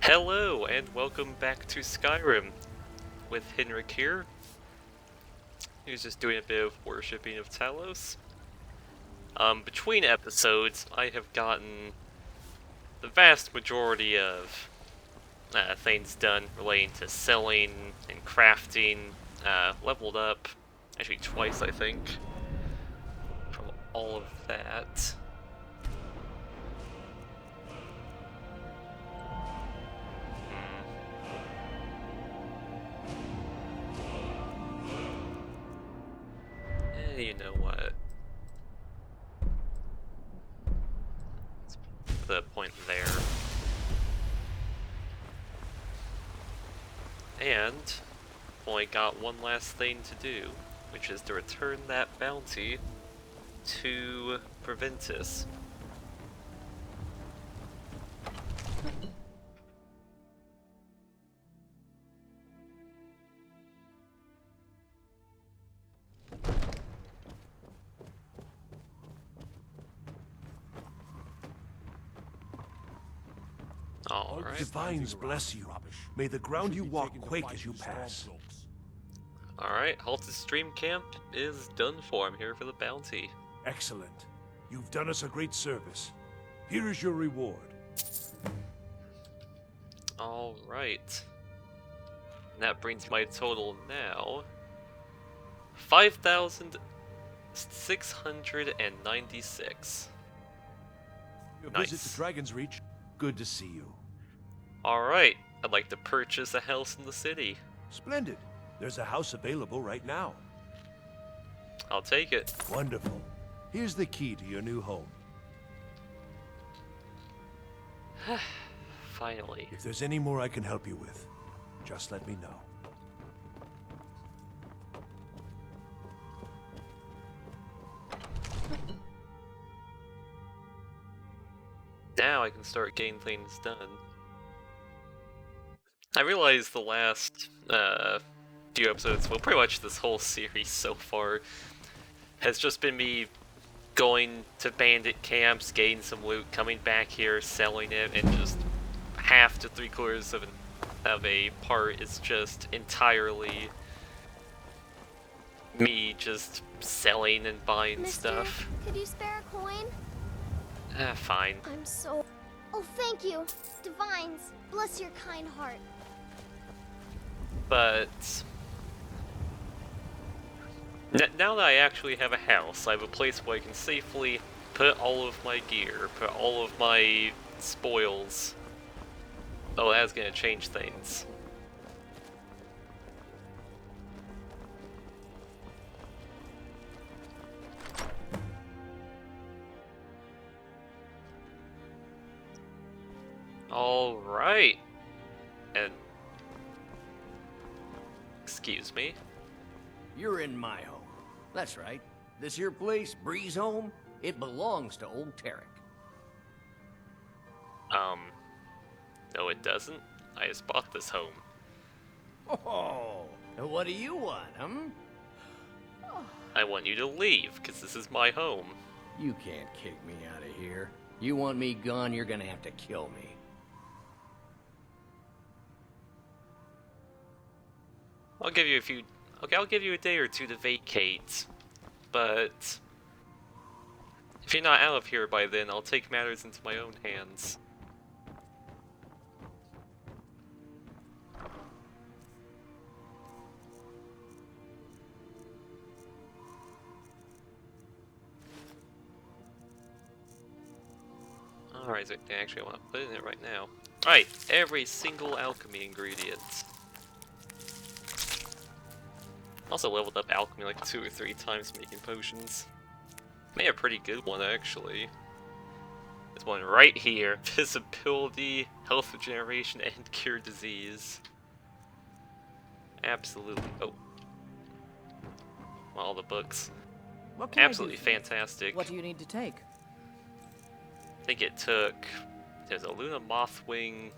Hello, and welcome back to Skyrim with Henrik here. He's just doing a bit of worshipping of Talos. Between episodes, I have gotten the vast majority of things done relating to selling and crafting, leveled up, actually twice I think, from all of that. You know what? Let's put the point there. And only got one last thing to do, which is to return that bounty to Proventus. All right. Divines bless you. May the ground you walk quake as you pass. Alright, Halted Stream Camp is done for. I'm here for the bounty. Excellent. You've done us a great service. Here is your reward. Alright. That brings my total now 5,696. Your Nice. visit to Dragon's Reach. Good to see you. Alright, I'd like to purchase a house in the city. Splendid. There's a house available right now. I'll take it. Wonderful. Here's the key to your new home. Finally. If there's any more I can help you with, just let me know. Now I can start getting things done. I realized the last few episodes, well, pretty much this whole series so far, has just been me going to bandit camps, getting some loot, coming back here, selling it, and just half to 3/4 of a part is just entirely me just selling and buying Mister, stuff. could you spare a coin? Fine. I'm so... Oh, thank you. Divines, bless your kind heart. But now that I actually have a house, I have a place where I can safely put all of my gear, put all of my spoils. Oh, that's gonna change things. Alright. And excuse me. You're in my home. That's right. This here place, Breeze Home, it belongs to old Tarek. No it doesn't. I just bought this home. Oh, what do you want, I want you to leave, because this is my home. You can't kick me out of here. You want me gone, you're gonna have to kill me. I'll give you a few... Okay, I'll give you a day or two to vacate. But if you're not out of here by then, I'll take matters into my own hands. Alright, so actually I want to put in it right now. Alright, every single alchemy ingredient. Also leveled up alchemy like 2 or 3 times making potions. Made a pretty good one actually. This one right here. Visibility, health regeneration, and cure disease. Absolutely. Oh. All the books. What can I do Absolutely for you? fantastic. What do you need to take? I think it took... There's a Luna Mothwing,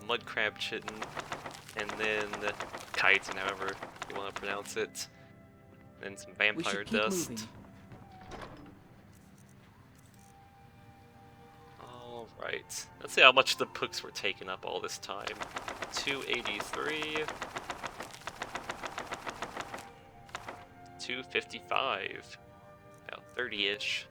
Mudcrab Chitin, and then the Chitin, however you want to pronounce it. And some We Vampire should keep Dust. moving. Alright, let's see how much the books were taking up all this time. 283. 255. About 30-ish.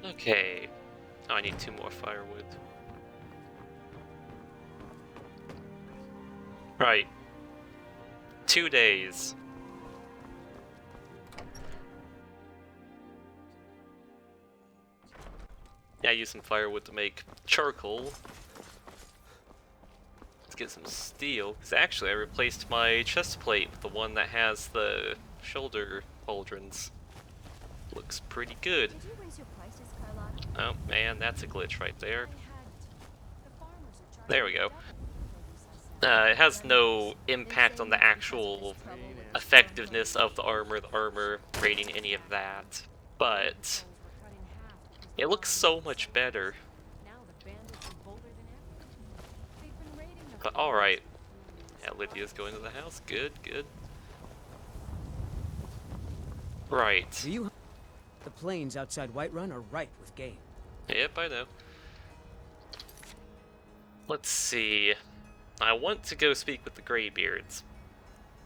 Okay. Oh, I need 2 more firewood. Right. 2 days. Yeah, I used some firewood to make charcoal. Let's get some steel. Because actually, I replaced my chest plate with the one that has the shoulder pauldrons. Looks pretty good. Did you raise your prices, Carlotta? Oh man, that's a glitch right there. The farmers are charging There we go. double for produce. It has no impact on the actual effectiveness of the armor rating any of that, but it looks so much better. But alright. Yeah, Lydia's going to the house. Good, good. Right. Do you? The plains outside Whiterun are ripe with game. Yep, I know. Let's see. I want to go speak with the Greybeards,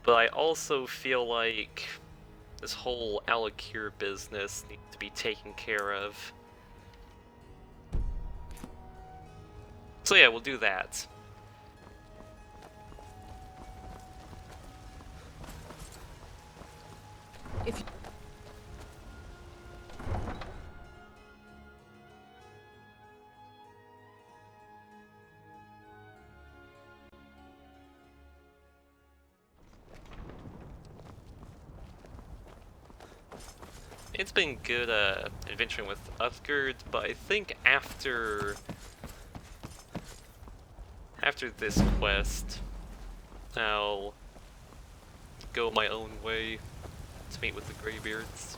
but I also feel like this whole Alakir business needs to be taken care of. So yeah, we'll do that. If It's been good adventuring with Uthgerd, but I think after this quest, I'll go my own way to meet with the Greybeards.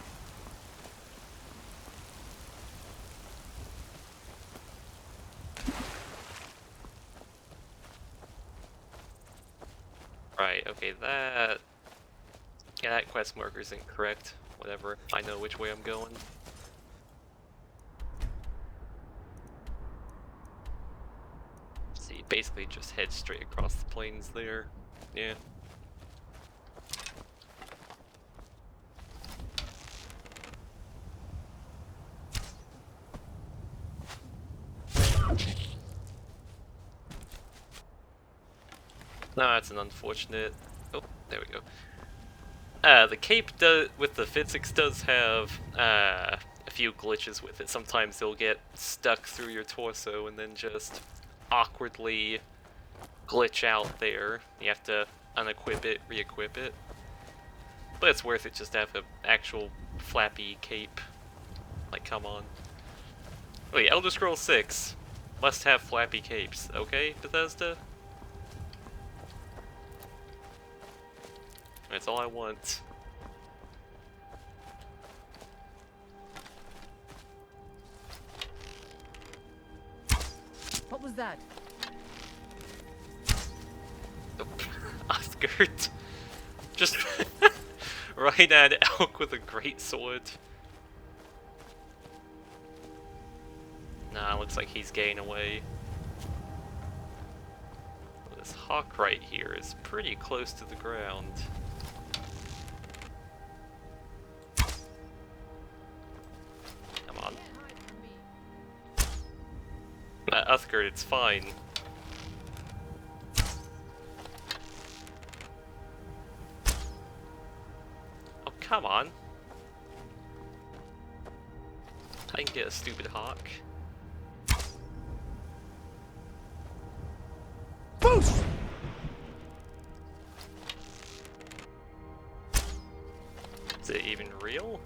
Right, okay, that quest marker is incorrect. Whatever, I know which way I'm going. See, basically just head straight across the plains there. Yeah. No, that's an unfortunate. Oh, there we go. The cape with the physics does have a few glitches with it. Sometimes it'll get stuck through your torso and then just awkwardly glitch out there. You have to unequip it, re-equip it. But it's worth it just to have an actual flappy cape. Like, come on. Wait, Elder Scrolls 6 must have flappy capes, okay, Bethesda? That's all I want. what was that? Uthgerd. Just right at Elk with a great sword. Nah, looks like he's getting away. This hawk right here is pretty close to the ground. Come on. Uthgerd, it's fine. Oh, come on. I can get a stupid hawk. Boost! Is it even real?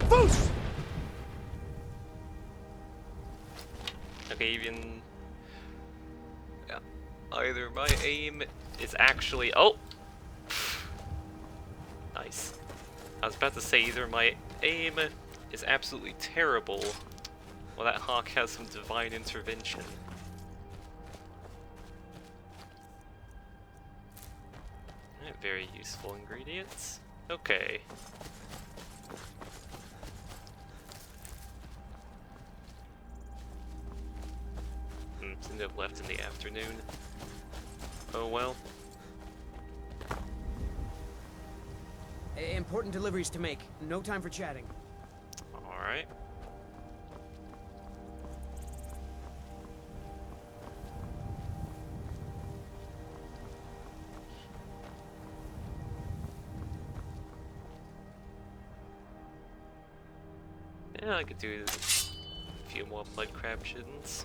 Boost! Okay, even... Yeah. Either my aim is actually... Oh! Nice. I was about to say either my aim is absolutely terrible, or that hawk has some divine intervention. Very useful ingredients. Okay. Seem to have left in the afternoon. Oh well. Important deliveries to make. No time for chatting. Alright. Yeah, I could do a few more mud crab shins.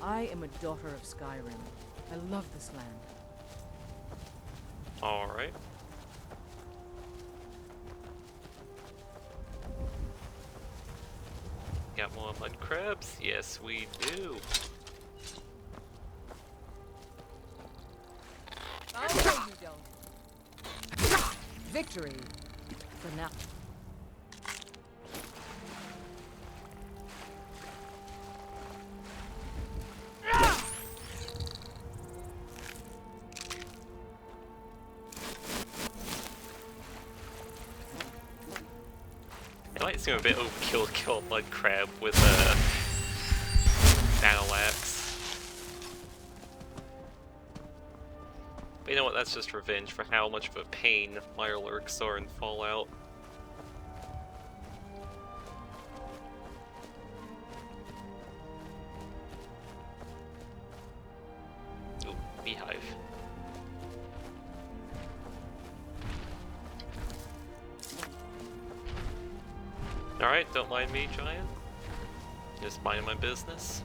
I am a daughter of Skyrim. I love this land. Alright. Got more mud crabs? Yes, we do. Oh, no, you don't. Victory. For now. It might seem a bit overkill to kill a mud crab with a battle axe. But you know what, that's just revenge for how much of a pain Mirelurks are in Fallout. Ooh, beehive. Alright, don't mind me, Giant. Just minding my business.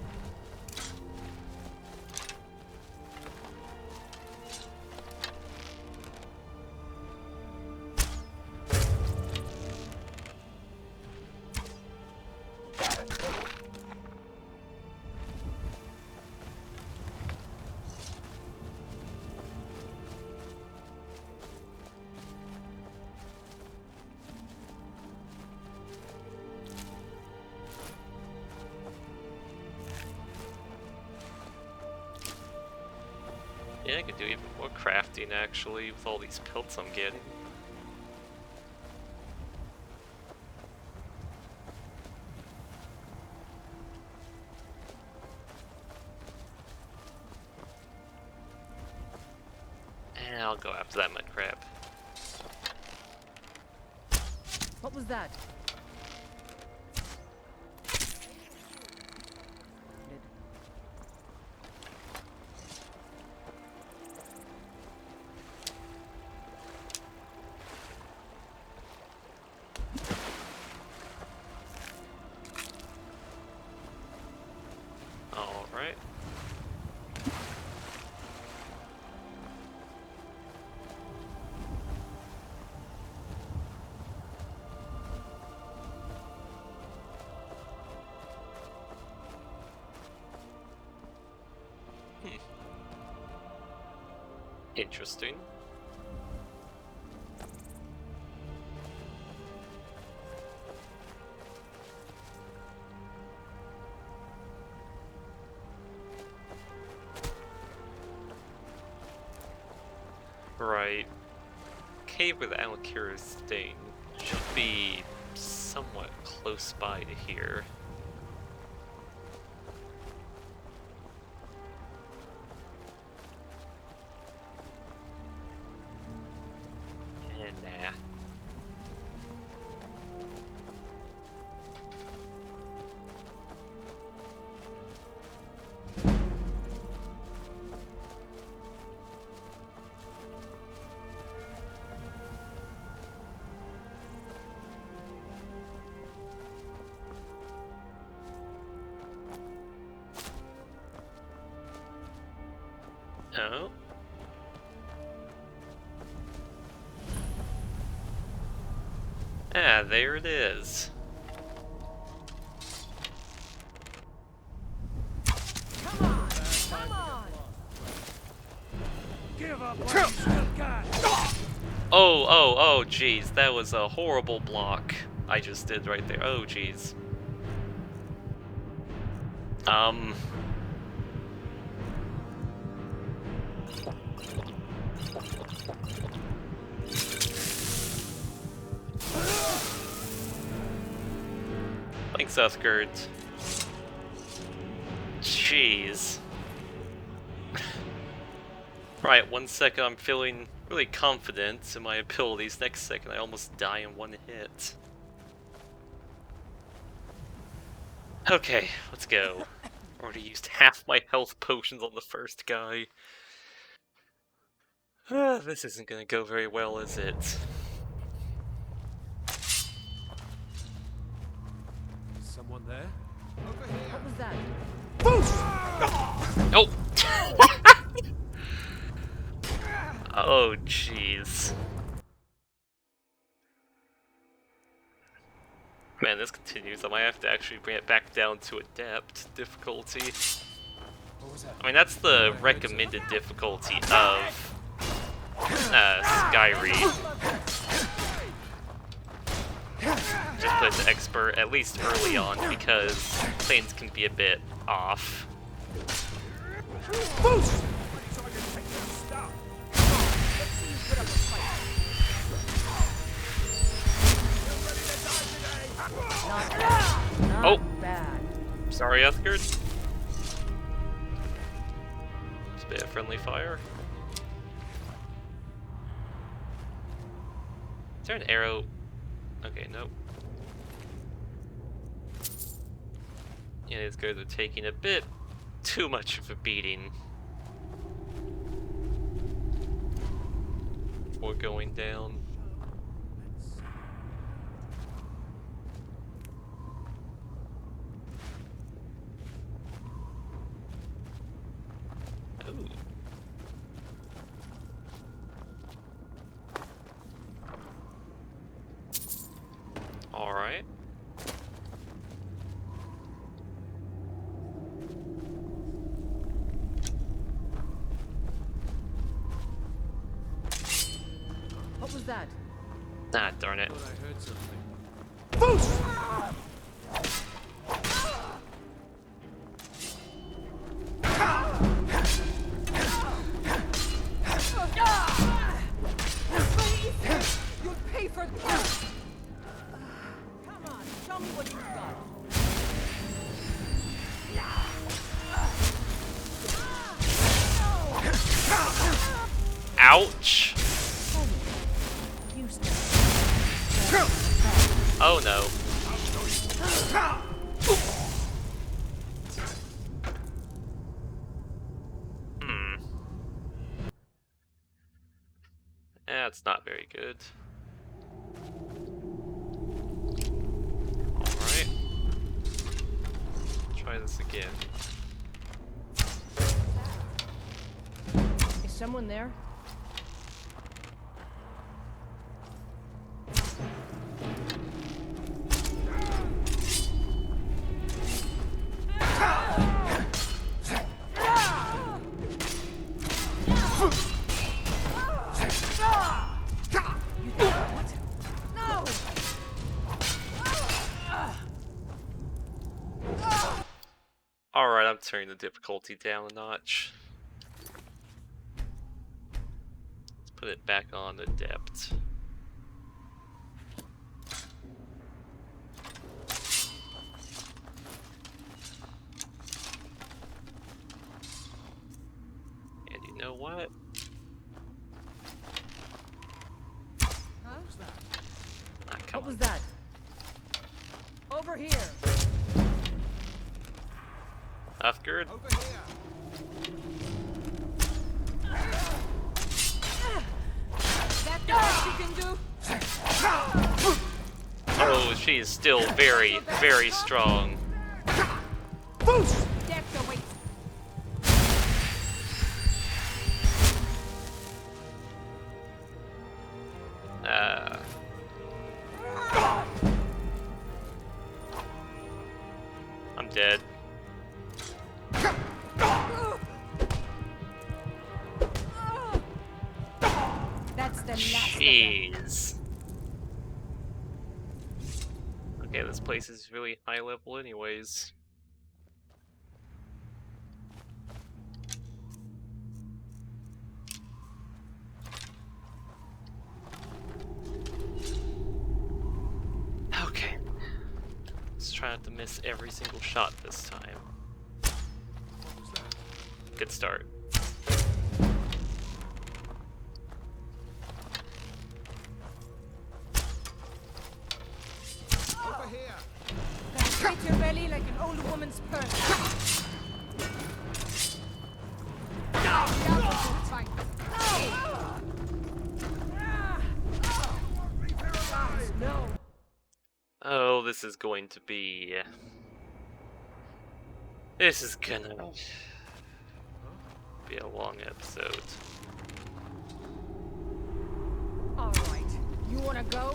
Yeah, I could do even more crafting actually with all these pelts I'm getting. And I'll go after that mud crab. What was that? Alright. Interesting. Right. Cave with Alakira's stain should be somewhat close by to here. And nah. Oh. Ah, there it is. Give up what you still got. Oh, jeez, that was a horrible block I just did right there. Oh, jeez. Thanks, Uthgerd. Jeez. Right, 1 second I'm feeling really confident in my abilities, next second I almost die in one hit. Okay, let's go. Already used half my health potions on the first guy. This isn't gonna go very well, is it? Someone there? What was that? Oh! Oh, jeez. Man, this continues. I might have to actually bring it back down to adept difficulty. I mean, that's the recommended difficulty of Skyrim. Just put it to expert, at least early on, because planes can be a bit off. Not bad. Sorry, Uthgerd. Just a bit of friendly fire. Is there an arrow? Okay, nope. Yeah, these guys are taking a bit too much of a beating before going down. Ooh. All right. What was that? Ah, darn it. I heard something. You'll pay for this! Come on, show me what you've got. Ouch! Oh no. That's not very good. Alright. Try this again. Is someone there? Alright, I'm turning the difficulty down a notch. Let's put it back on adept. know what? Huh? Ah, come What was on. that? Over here. Uthgerd? That the best you can do? Oh, she is still very, very strong. Deck the weight. I'm dead. That's the last of them. Jeez. Okay, this place is really high level anyways. Okay. Let's try not to miss every single shot this time. Good start. Gonna scrape your belly like an old woman's purse. No. Oh, this is going to be... This is gonna be a long episode. All right. You wanna go?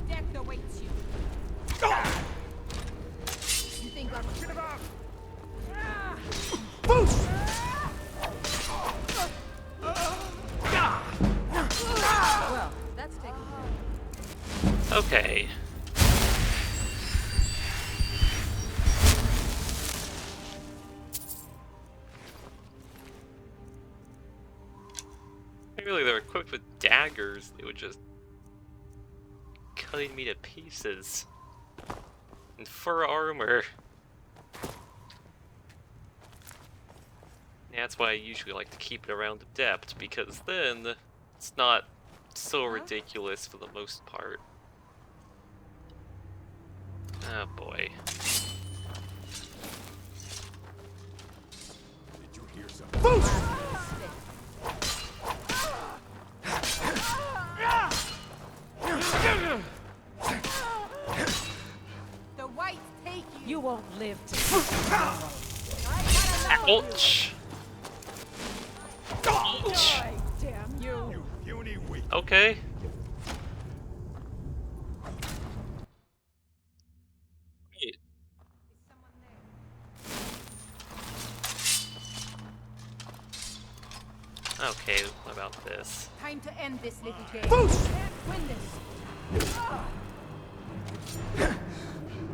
Deck awaits you. You think I'm a Well, that's taken. Okay. Really, they're equipped with daggers. They would just cutting me to pieces. And fur armor. Yeah, that's why I usually like to keep it around adept, because then it's not so ridiculous for the most part. Oh boy. Did you hear something? The whites take you. You won't live to see tomorrow. I got enough of Ouch! Ouch! you. Damn you. You puny weak. Okay. Wait. Is someone there? Okay, what about this? Time to end this little game. Can't win this.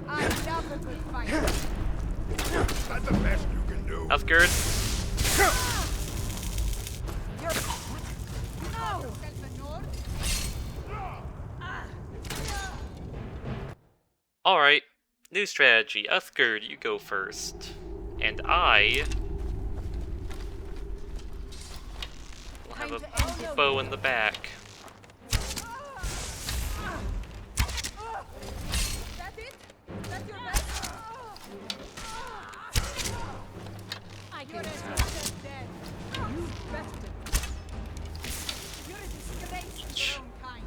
I love a good fight. That's the best you can do. Uthgerd? You're... No! Alright, new strategy. Uthgerd, you go first. And I will have a bow in the back. That's it? That's your best? I can tell. Dead. You bested. You're a disgrace to your own kind.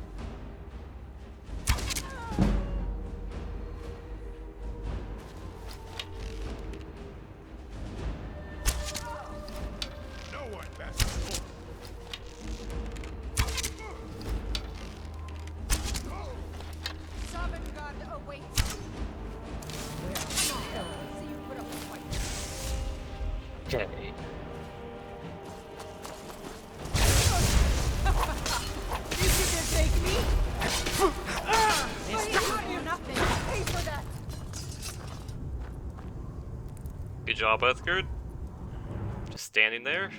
No one best. Sovngarde awaits. Come on, see you put up a fight. Okay. You can take me. It's not you nothing. Pay for that. Good Good job, Earthgird. Just standing there.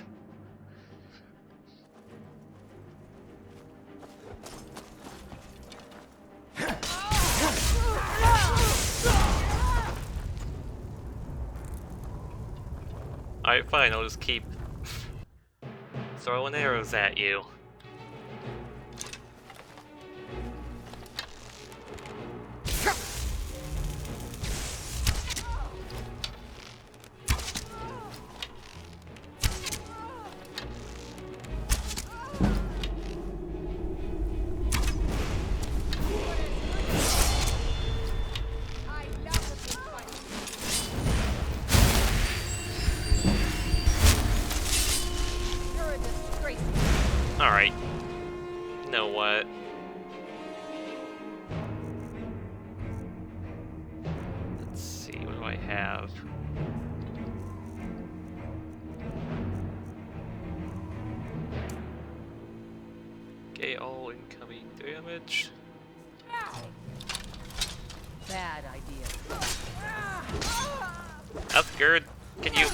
Alright, fine, I'll just keep throwing arrows at you. I love a good fight. You're a disgrace. Alright. You know what? Let's see, what do I have? Okay, all incoming damage. Bad idea. Earthgird, can you...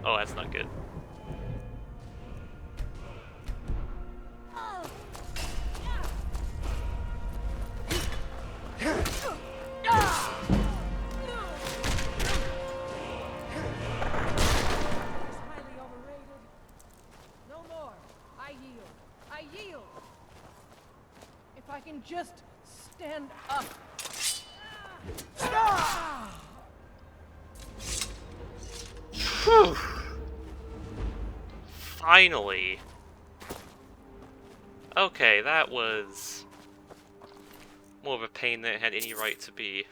Oh, that's not good. It's highly overrated. No more. I yield. I yield. If I can just stand up. Phew. Finally. Okay, that was more of a pain than it had any right to be.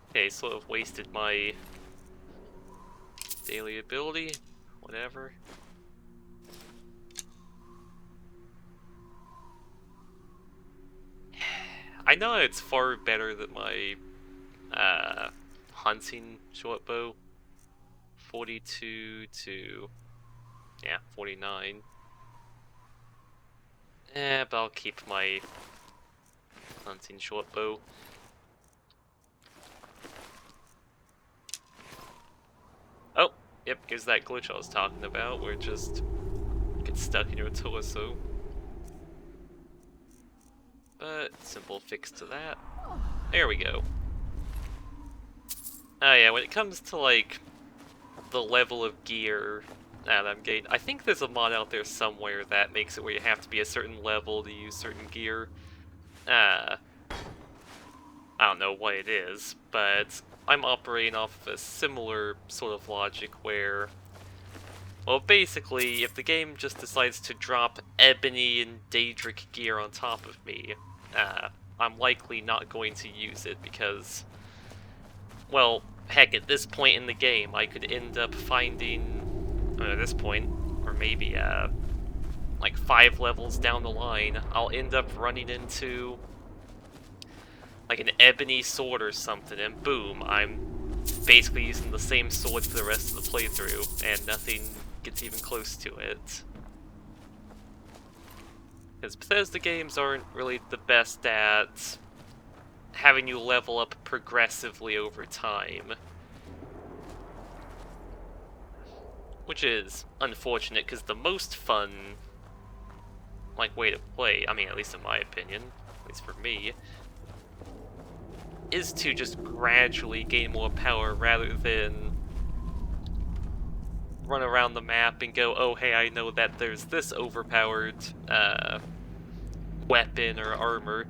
Okay, sort of wasted my daily ability, whatever. I know it's far better than my hunting short bow. 42 to 49. But I'll keep my hunting short bow. Oh, yep, here's that glitch I was talking about, where it just gets stuck in your torso. But, simple fix to that. There we go. Oh yeah, when it comes to, like, the level of gear that I'm getting, I think there's a mod out there somewhere that makes it where you have to be a certain level to use certain gear. I don't know what it is, but I'm operating off of a similar sort of logic where, well, basically, if the game just decides to drop Ebony and Daedric gear on top of me, I'm likely not going to use it because, well, heck, at this point in the game, I could end up finding, at this point, or maybe, like 5 levels down the line, I'll end up running into like an ebony sword or something, and boom, I'm basically using the same sword for the rest of the playthrough, and nothing gets even close to it. Because Bethesda games aren't really the best at having you level up progressively over time. Which is unfortunate, because the most fun, like, way to play, I mean, at least in my opinion, at least for me, is to just gradually gain more power rather than run around the map and go, oh hey, I know that there's this overpowered weapon or armor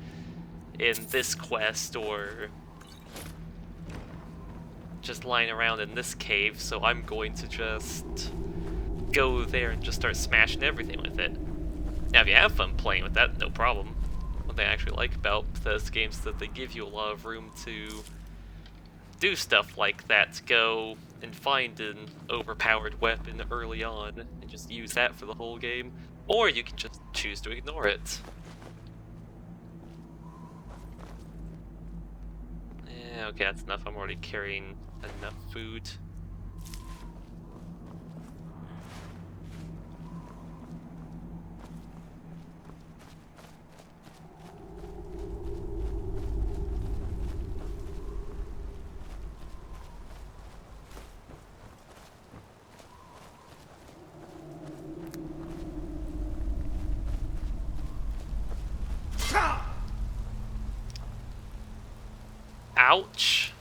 in this quest, or just lying around in this cave, so I'm going to just go there and just start smashing everything with it. Now if you have fun playing with that, no problem. What I actually like about Bethesda games is that they give you a lot of room to do stuff like that, to go and find an overpowered weapon early on and just use that for the whole game. Or you can just choose to ignore it. Yeah, okay, that's enough. I'm already carrying enough food. Ouch.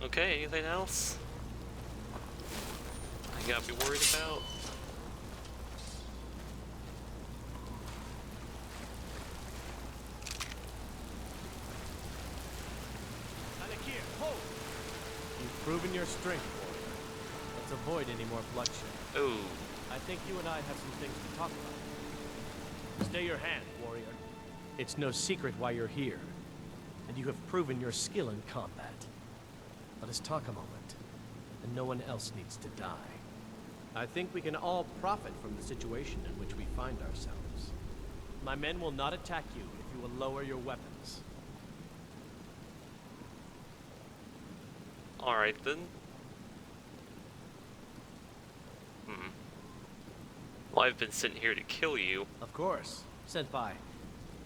Okay, anything else I gotta be worried about? You've proven your strength, warrior. Let's avoid any more bloodshed. Oh, I think you and I have some things to talk about. Stay your hand, warrior. It's no secret why you're here, and you have proven your skill in combat. Let us talk a moment, and no one else needs to die. I think we can all profit from the situation in which we find ourselves. My men will not attack you if you will lower your weapons. alright then. Well, I've been sent here to kill you. Of course. Senpai,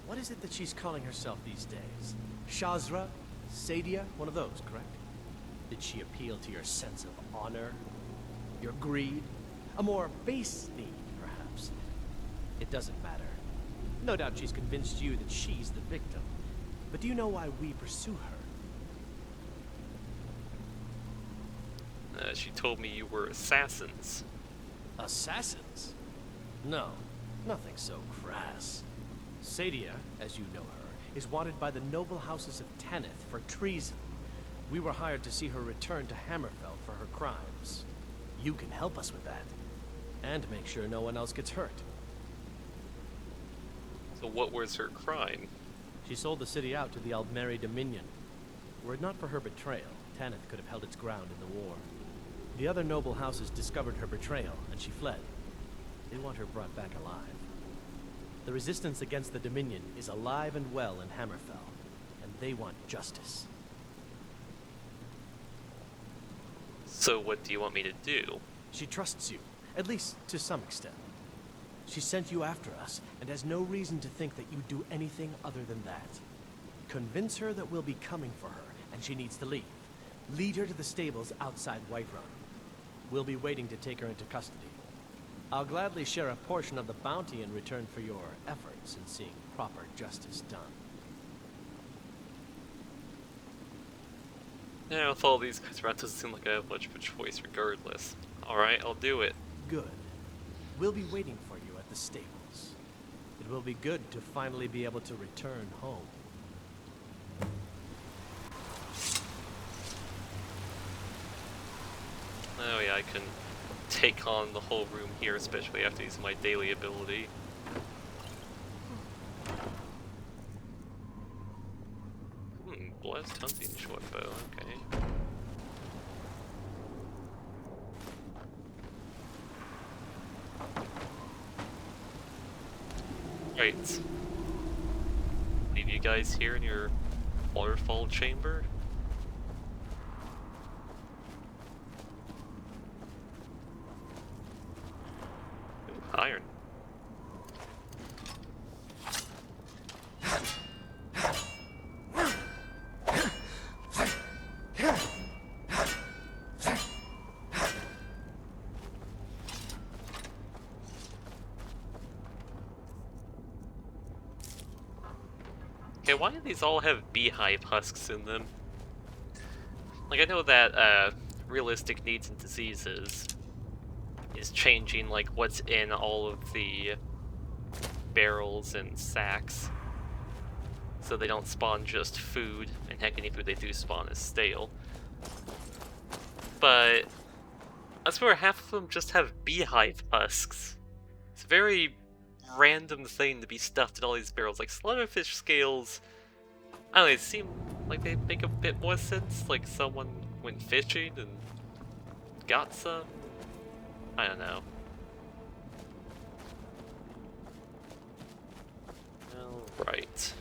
what is it that she's calling herself these days? Shazra? Sadia? One of those, correct? Did she appeal to your sense of honor? Your greed? A more base need, perhaps? It doesn't matter. No doubt she's convinced you that she's the victim. But do you know why we pursue her? She told me you were assassins. Assassins? No, nothing so crass. Sadia, as you know her, is wanted by the noble houses of Tanith for treason. We were hired to see her return to Hammerfell for her crimes. You can help us with that. And make sure no one else gets hurt. So what was her crime? She sold the city out to the Aldmeri Dominion. Were it not for her betrayal, Tanith could have held its ground in the war. The other noble houses discovered her betrayal, and she fled. They want her brought back alive. The resistance against the Dominion is alive and well in Hammerfell, and they want justice. So what do you want me to do? She trusts you, at least to some extent. She sent you after us, and has no reason to think that you'd do anything other than that. Convince her that we'll be coming for her, and she needs to leave. Lead her to the stables outside Whiterun. We'll be waiting to take her into custody. I'll gladly share a portion of the bounty in return for your efforts in seeing proper justice done. Yeah, with all these guys around, it doesn't seem like I have much of a choice regardless. Alright, I'll do it. Good. We'll be waiting for you at the stables. It will be good to finally be able to return home. Oh yeah, I can take on the whole room here, especially after using my daily ability. Blessed hunting short bow, okay. Right. Leave you guys here in your waterfall chamber. Ooh, iron. Okay, why do these all have beehive husks in them? Like, I know that, realistic needs and diseases is changing, like, what's in all of the barrels and sacks. So they don't spawn just food, and heck, any food they do spawn is stale. But I swear half of them just have beehive husks. It's very random thing to be stuffed in all these barrels. Like slimerfish scales, I don't know, they seem like they make a bit more sense. Like someone went fishing and got some. I don't know. Alright.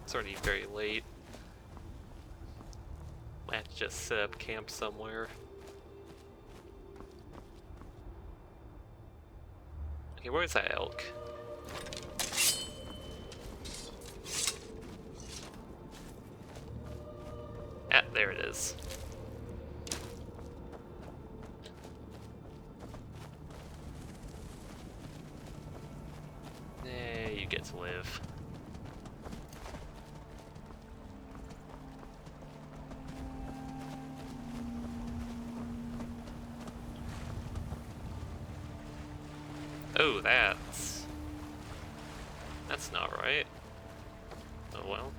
It's already very late. Might have to just set up camp somewhere. Okay, where's that elk? Ah, there it is. You get to live. Oh, that's not right. Oh well.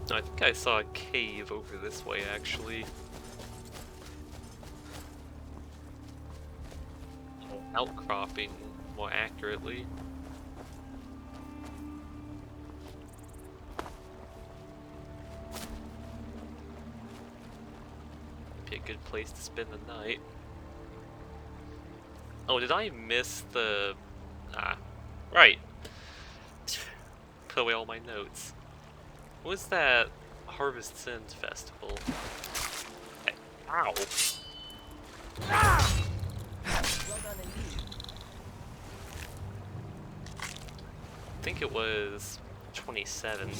No, I think I saw a cave over this way, actually. Outcropping, more accurately. Be a good place to spend the night. Oh, did I miss the... right. Put away all my notes. What was that Harvest End Festival? Ow! I think it was 27.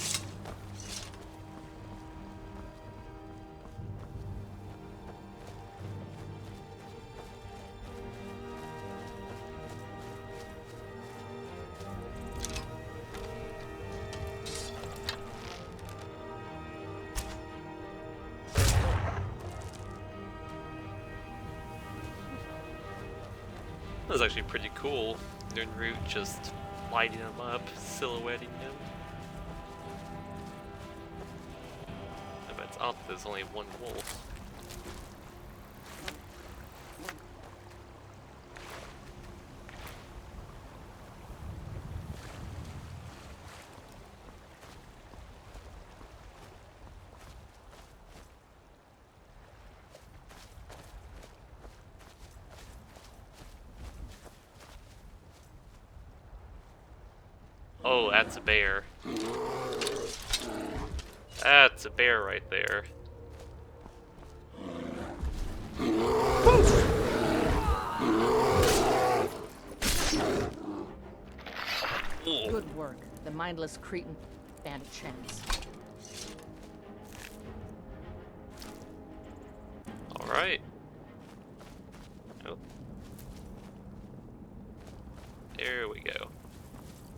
That was actually pretty cool. Unread just lighting them up, silhouetting them. I bet it's odd that there's only one wolf. Oh, that's a bear. That's a bear right there. Good work. The mindless cretin stand a chance. Alright. Oh. There we go.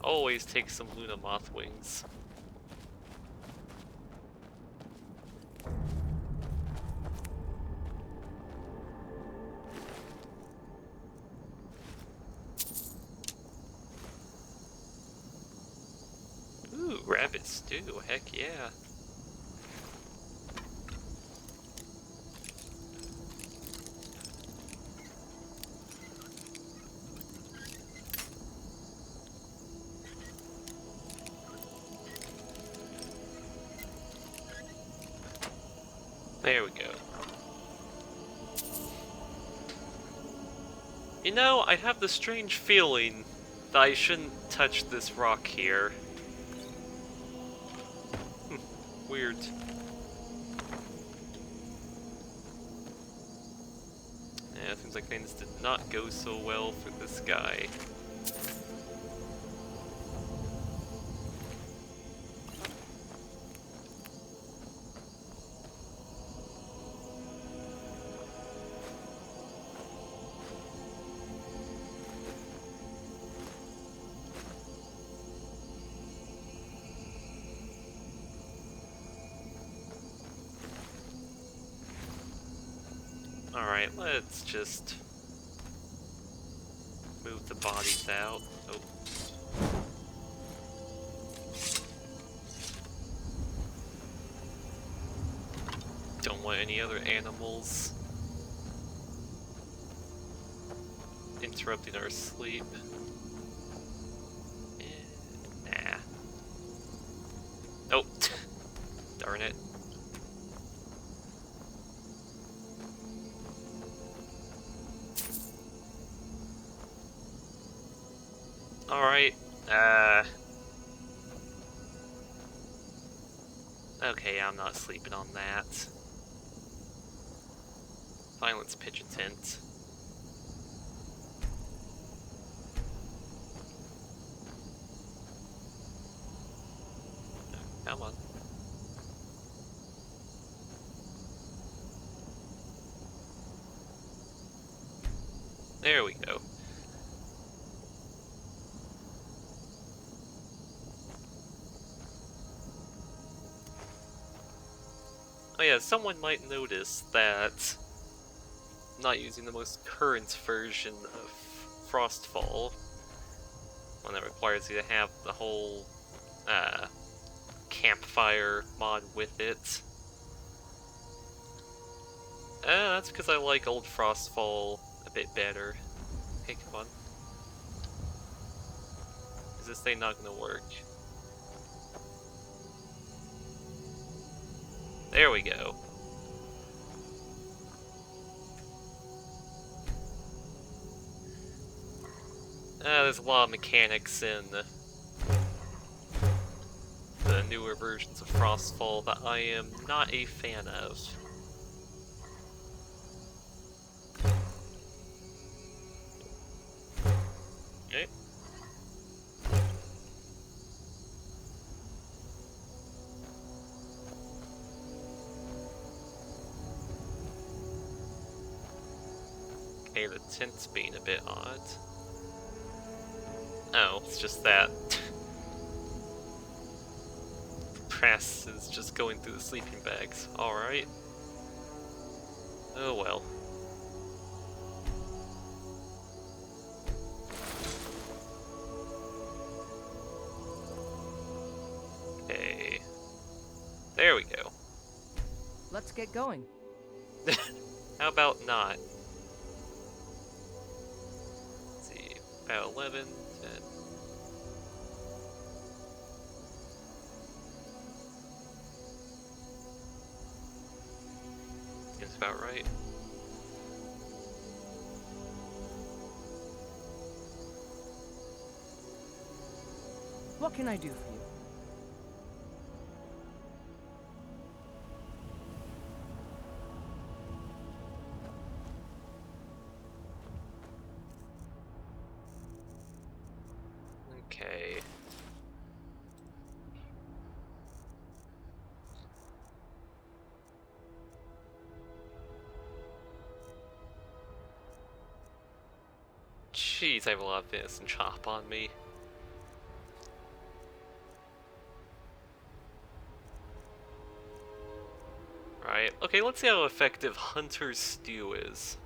Always take some Luna Moth wings. Ooh, rabbit stew, heck yeah. There we go. You know, I have the strange feeling that I shouldn't touch this rock here. Weird. Yeah, seems like things did not go so well for this guy. Alright, let's just move the bodies out. Oh. Don't want any other animals interrupting our sleep. Nah. Oh, darn it. Alright, okay, I'm not sleeping on that. Fine, let's pitch a tent. Come on. There we go. Oh yeah, someone might notice that I'm not using the most current version of Frostfall, one that requires you to have the whole campfire mod with it. That's because I like old Frostfall a bit better. Hey, come on. Is this thing not gonna work? There we go. There's a lot of mechanics in the newer versions of Frostfall that I am not a fan of. Okay. Okay, the tent's being a bit odd. Oh, it's just that press is just going through the sleeping bags. Alright. Oh well. Okay. There we go. Let's get going. How about not? Let's see. About 11, 10. Seems about right. What can I do for you? Okay. Jeez, I have a lot of venison chop on me. Right, okay, let's see how effective Hunter's Stew is.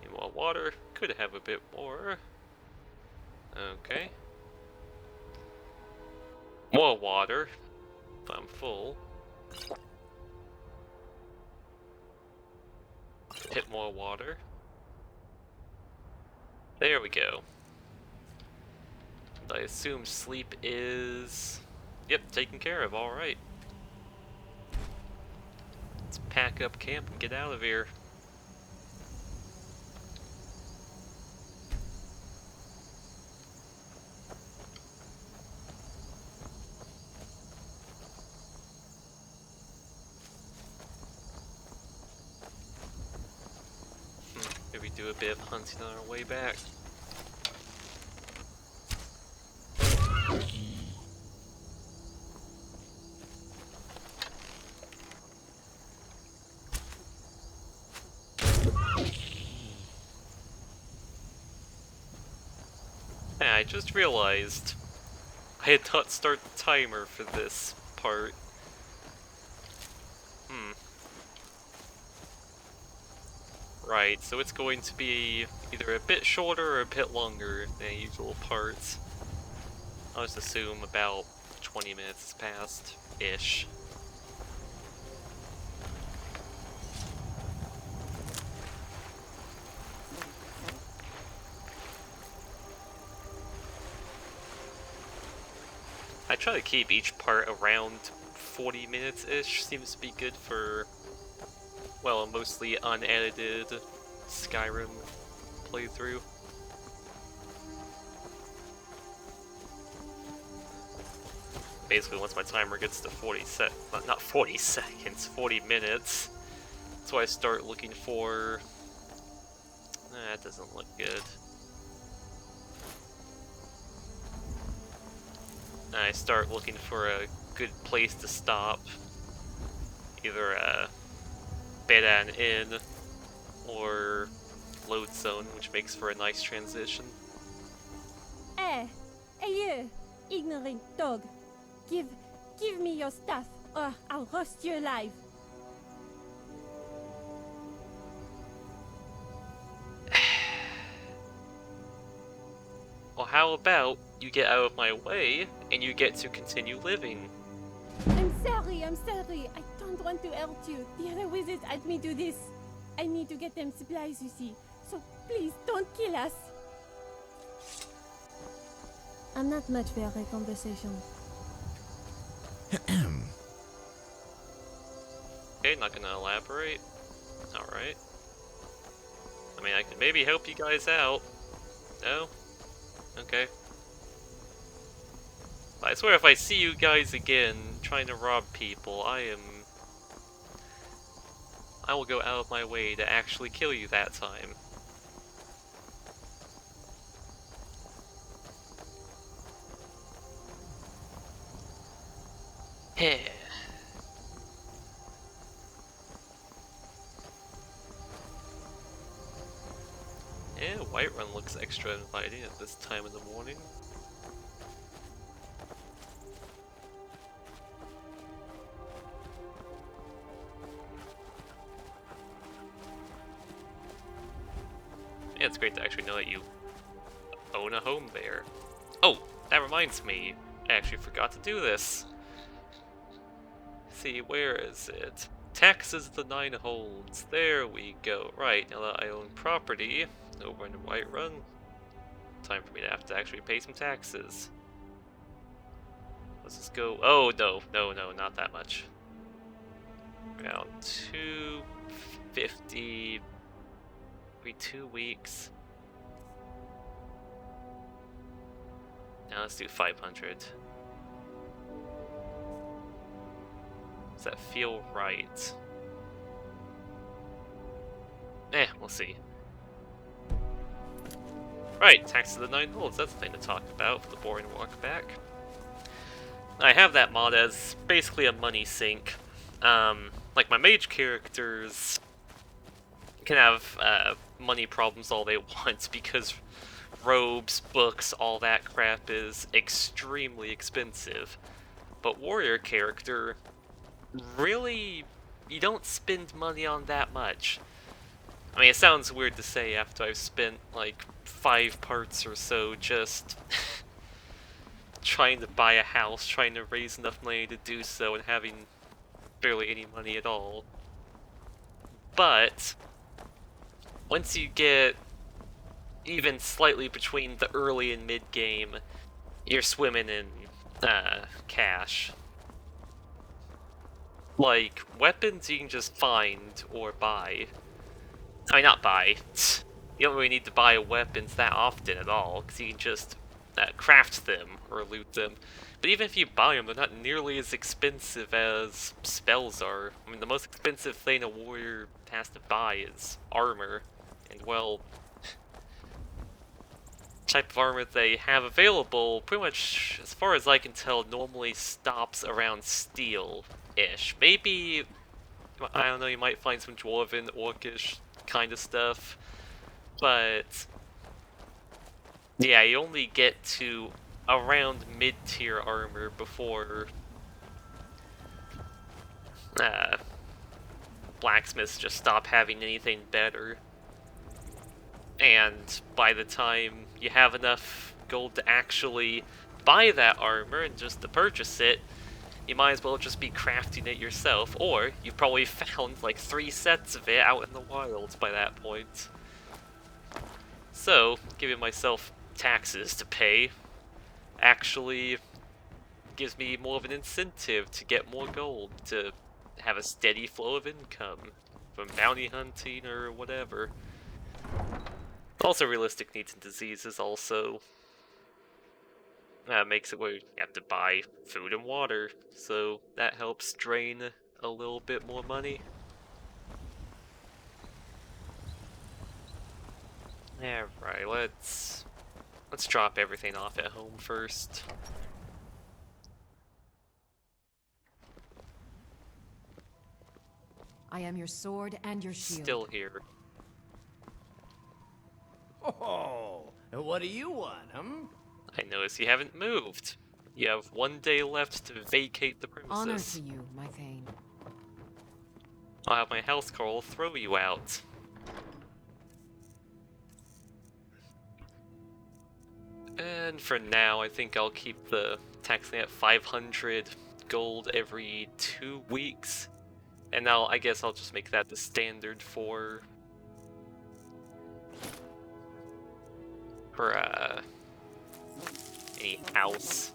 Need more water, could have a bit more. Okay. More water, if I'm full. Hit more water. There we go. And I assume sleep is... Yep, taken care of, alright. Let's pack up camp and get out of here. Maybe do a bit of hunting on our way back. Yeah, I just realized I had not started the timer for this part. Right, so it's going to be either a bit shorter or a bit longer than usual parts. I'll just assume about 20 minutes past-ish. I try to keep each part around 40 minutes-ish, seems to be good for, well, a mostly unedited Skyrim playthrough. Basically, once my timer gets to 40 seconds, 40 minutes, that's why I start looking for... That doesn't look good. I start looking for a good place to stop. Either a bed at an inn, or load zone, which makes for a nice transition. Hey, you, ignorant dog. Give me your stuff, or I'll roast you alive. Well, how about you get out of my way, and you get to continue living? I'm sorry. I don't want to hurt you. The other wizards had me do this. I need to get them supplies, you see. So please don't kill us. I'm not much for a conversation. Okay, not gonna elaborate. Alright. I mean, I can maybe help you guys out. No? Okay. I swear if I see you guys again trying to rob people, I will go out of my way to actually kill you that time. Heh. Yeah, Whiterun looks extra inviting at this time in the morning. Yeah, it's great to actually know that you own a home there. Oh, that reminds me. I actually forgot to do this. See, where is it? Taxes of the Nine Holds. There we go. Right, now that I own property over in Whiterun, time for me to have to actually pay some taxes. Let's just go. Oh, no, not that much. Around 250 every 2 weeks. Now let's do 500. Does that feel right? We'll see. Right, Tax of the Nine Holds, that's the thing to talk about for the boring walk back. I have that mod as basically a money sink. Like my mage characters can have money problems all they want because robes, books, all that crap is extremely expensive. But warrior character, really, you don't spend money on that much. I mean, it sounds weird to say after I've spent like 5 parts or so just trying to buy a house, trying to raise enough money to do so, and having barely any money at all. But once you get even slightly between the early and mid game, you're swimming in cash. Like, weapons you can just find or buy. I mean, not buy. You don't really need to buy weapons that often at all, because you can just craft them or loot them. But even if you buy them, they're not nearly as expensive as spells are. I mean, the most expensive thing a warrior has to buy is armor. And, well, type of armor they have available, pretty much, as far as I can tell, normally stops around steel-ish. Maybe, I don't know, you might find some dwarven, orcish kind of stuff, but yeah, you only get to around mid-tier armor before blacksmiths just stop having anything better. And by the time you have enough gold to actually buy that armor and just to purchase it, you might as well just be crafting it yourself, or you've probably found like 3 sets of it out in the wild by that point. So, giving myself taxes to pay actually gives me more of an incentive to get more gold, to have a steady flow of income from bounty hunting or whatever. Also, realistic needs and diseases also makes it where you have to buy food and water, so that helps drain a little bit more money. Alright, let's drop everything off at home first. I am your sword and your shield. Still here. Oh, and what do you want, I notice you haven't moved. You have 1 day left to vacate the Honor premises. to you, my Thane. I'll have my house call throw you out. And for now, I think I'll keep the taxing at 500 gold every 2 weeks. And now I guess I'll just make that the standard for any house.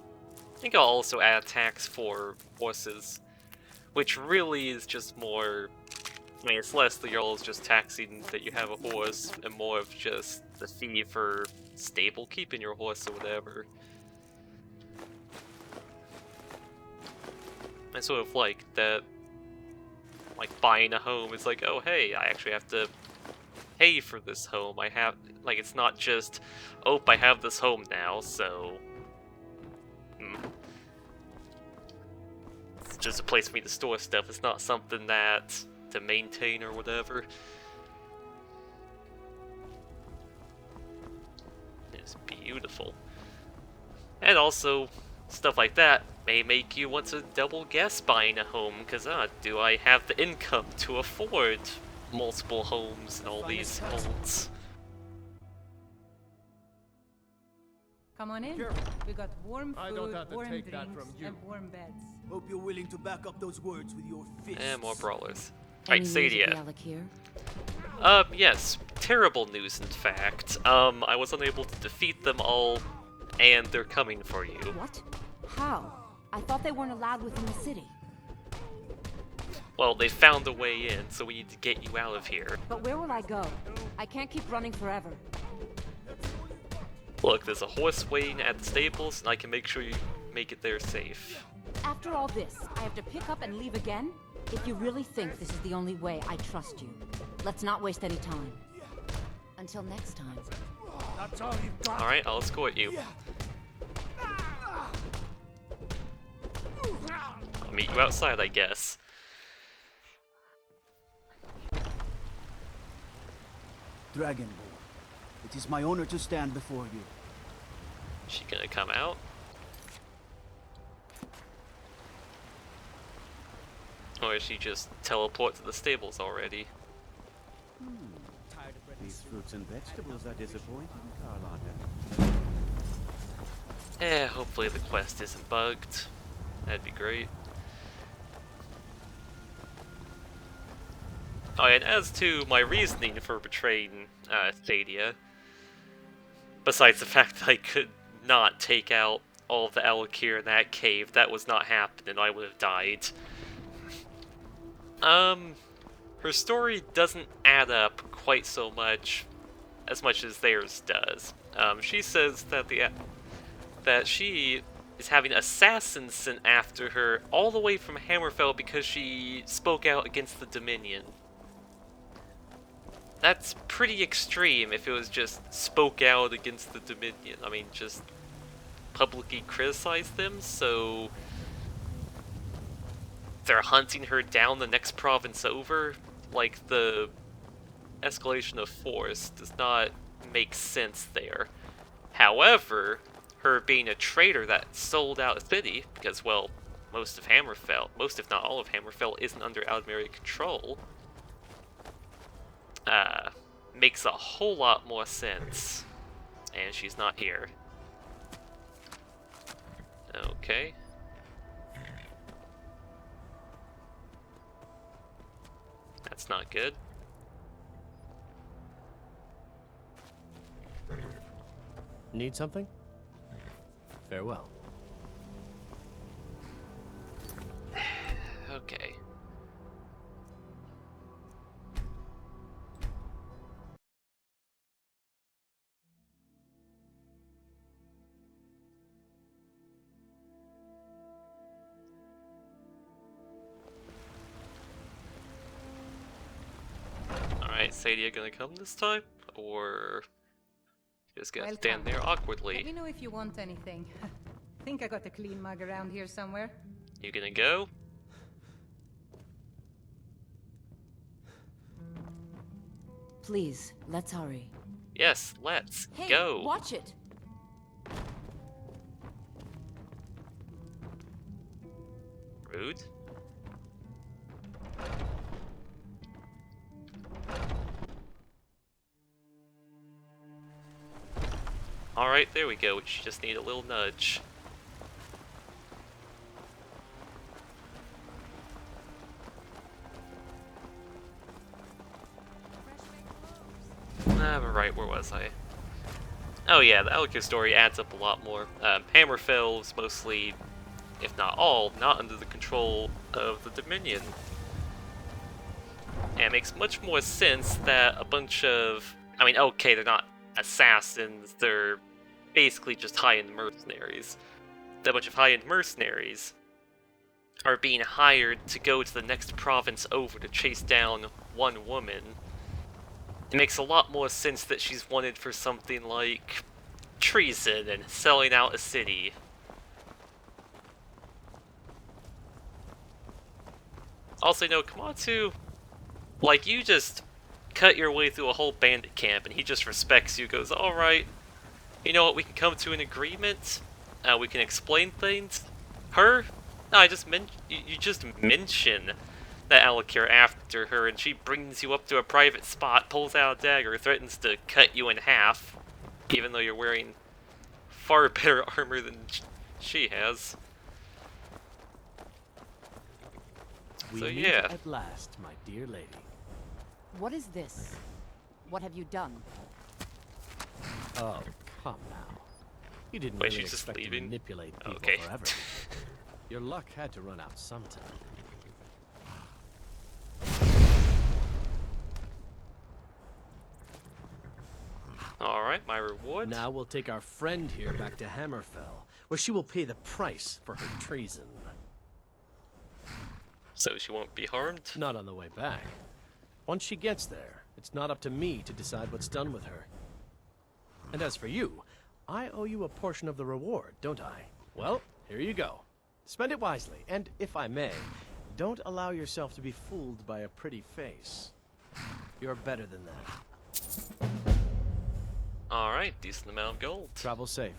I think I'll also add a tax for horses, which really is just more, I mean, it's less the Jarl is just taxing that you have a horse, and more of just the fee for stable keeping your horse or whatever. I sort of like that, like buying a home is like, oh hey, I actually have to pay for this home. I have, like, it's not just, oh, I have this home now, so it's just a place for me to store stuff. It's not something that to maintain or whatever. It's beautiful. And also, stuff like that may make you want to double guess buying a home, because do I have the income to afford multiple homes and all these holds? Come on in. We got warm I food, don't have to warm take that drinks, from you. and warm beds. Hope you're willing to back up those words with your fists. And more brawlers. Any Right, news of the Sadia. Alakir? Yes. Terrible news, in fact. I was unable to defeat them all, and they're coming for you. What? How? I thought they weren't allowed within the city. Well, they found a way in, so we need to get you out of here. But where will I go? I can't keep running forever. Look, there's a horse waiting at the stables, and I can make sure you make it there safe. After all this, I have to pick up and leave again? If you really think this is the only way, I trust you. Let's not waste any time. Until next time. That's all you've got. Alright, I'll escort you. I'll meet you outside, I guess. Dragonborn, it is my honor to stand before you. She gonna come out? Or is she just teleport to the stables already? These fruits and vegetables are disappointing, Carlotta. Hopefully the quest isn't bugged. That'd be great. Oh, and as to my reasoning for betraying Thadia, besides the fact that I could not take out all of the Alakir in that cave, that was not happening, I would have died. Her story doesn't add up quite so much as theirs does. She says that that she is having assassins sent after her all the way from Hammerfell because she spoke out against the Dominion. That's pretty extreme if it was just spoke out against the Dominion. I mean, just publicly criticize them, so they're hunting her down the next province over. Like, the escalation of force does not make sense there. However, her being a traitor that sold out a city, because, well, most if not all of Hammerfell isn't under Aldmeri control, makes a whole lot more sense. And she's not here. Okay. That's not good. Need something? Farewell. Okay. Alright, Sadia gonna come this time? Or just gonna stand there Let awkwardly? me know if you want anything. Think I got a clean mug around here somewhere. You gonna go? Please, let's hurry. Yes, let's Hey, go! watch it! Rude. Alright, there we go. We just need a little nudge. But right, where was I? Oh yeah, the Alakir story adds up a lot more. Hammerfell is mostly, if not all, not under the control of the Dominion. And it makes much more sense that a bunch of... I mean, okay, they're not assassins, they're basically just high-end mercenaries. That bunch of high-end mercenaries are being hired to go to the next province over to chase down one woman. It makes a lot more sense that she's wanted for something like treason and selling out a city. Also, no, Komatsu, like, you just cut your way through a whole bandit camp and he just respects you, goes, alright, you know what, we can come to an agreement, we can explain things. Her? No, you just mention that Alakir after her, and she brings you up to a private spot, pulls out a dagger, threatens to cut you in half, even though you're wearing far better armor than she has. So We meet yeah. at last, my dear lady. What is this? What have you done? Oh, come now. You didn't Wait, really she's just expect to leaving? manipulate people Okay. forever. Your luck had to run out sometime. Alright, my reward. Now we'll take our friend here back to Hammerfell, where she will pay the price for her treason. So she won't be harmed? Not on the way back. Once she gets there, it's not up to me to decide what's done with her. And as for you, I owe you a portion of the reward, don't I? Well, here you go. Spend it wisely, and if I may, don't allow yourself to be fooled by a pretty face. You're better than that. Alright, decent amount of gold. Travel safe.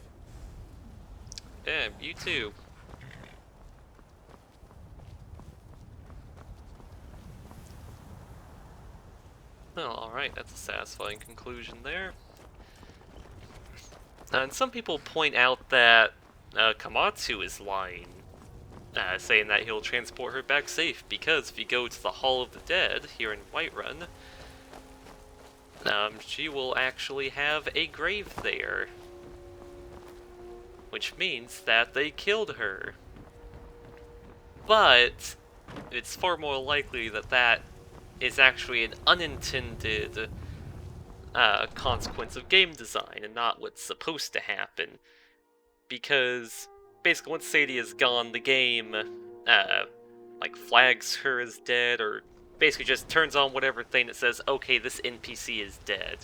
Yeah, you too. Well, alright, that's a satisfying conclusion there. And some people point out that Komatsu is lying, saying that he'll transport her back safe, because if you go to the Hall of the Dead here in Whiterun, she will actually have a grave there. Which means that they killed her. But it's far more likely that that is actually an unintended consequence of game design and not what's supposed to happen. Because basically once Sadie is gone, the game like flags her as dead, or basically just turns on whatever thing that says, okay, this NPC is dead.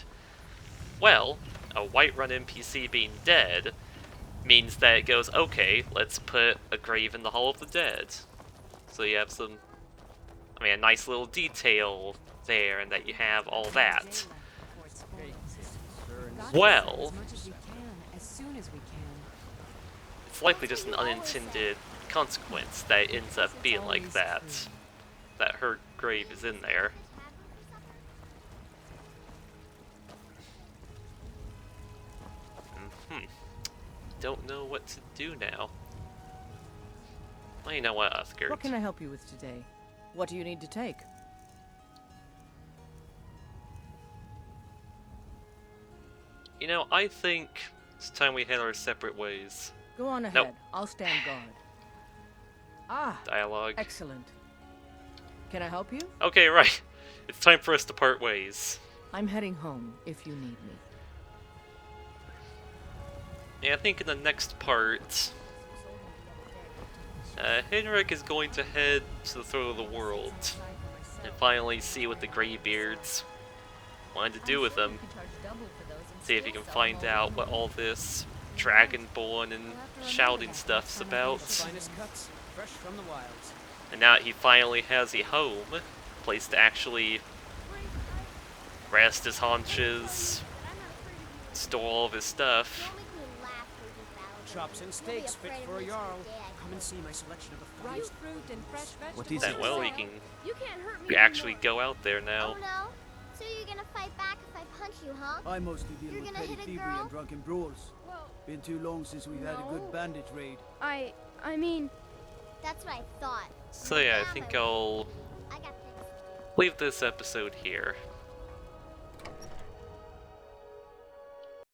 Well, a Whiterun NPC being dead means that it goes, okay, let's put a grave in the Hall of the Dead. So you have some, I mean, a nice little detail there, and that you have all that. Well, it's likely just an unintended consequence that it ends up being like that. That her grave is in there. Don't know what to do now. Well, you know what, Oscar? What can I help you with today? What do you need to take? You know, I think it's time we head our separate ways. Go on ahead. Nope. I'll stand guard. Ah, Dialogue. excellent. Can I help you? Okay, right. It's time for us to part ways. I'm heading home if you need me. Yeah, I think in the next part, Henrik is going to head to the throat of the world and finally see what the Greybeards wanted to do with them. See if he can find out what all this Dragonborn and shouting stuff's about. And now that he finally has a home, a place to actually rest his haunches, store all of his stuff. Chops and steaks fit for a Jarl. Come and see my selection of the finest fruit and fresh vegetables. What is That it? well, he can You can't hurt me actually anymore. go out there now. Oh no? So you're gonna fight back if I punch you, huh? I mostly deal You're with gonna petty hit a thievery girl? and drunken brawls. Been too long since we've had a good bandit raid. I mean... That's what I thought. So yeah, I think I'll I got this. leave this episode here.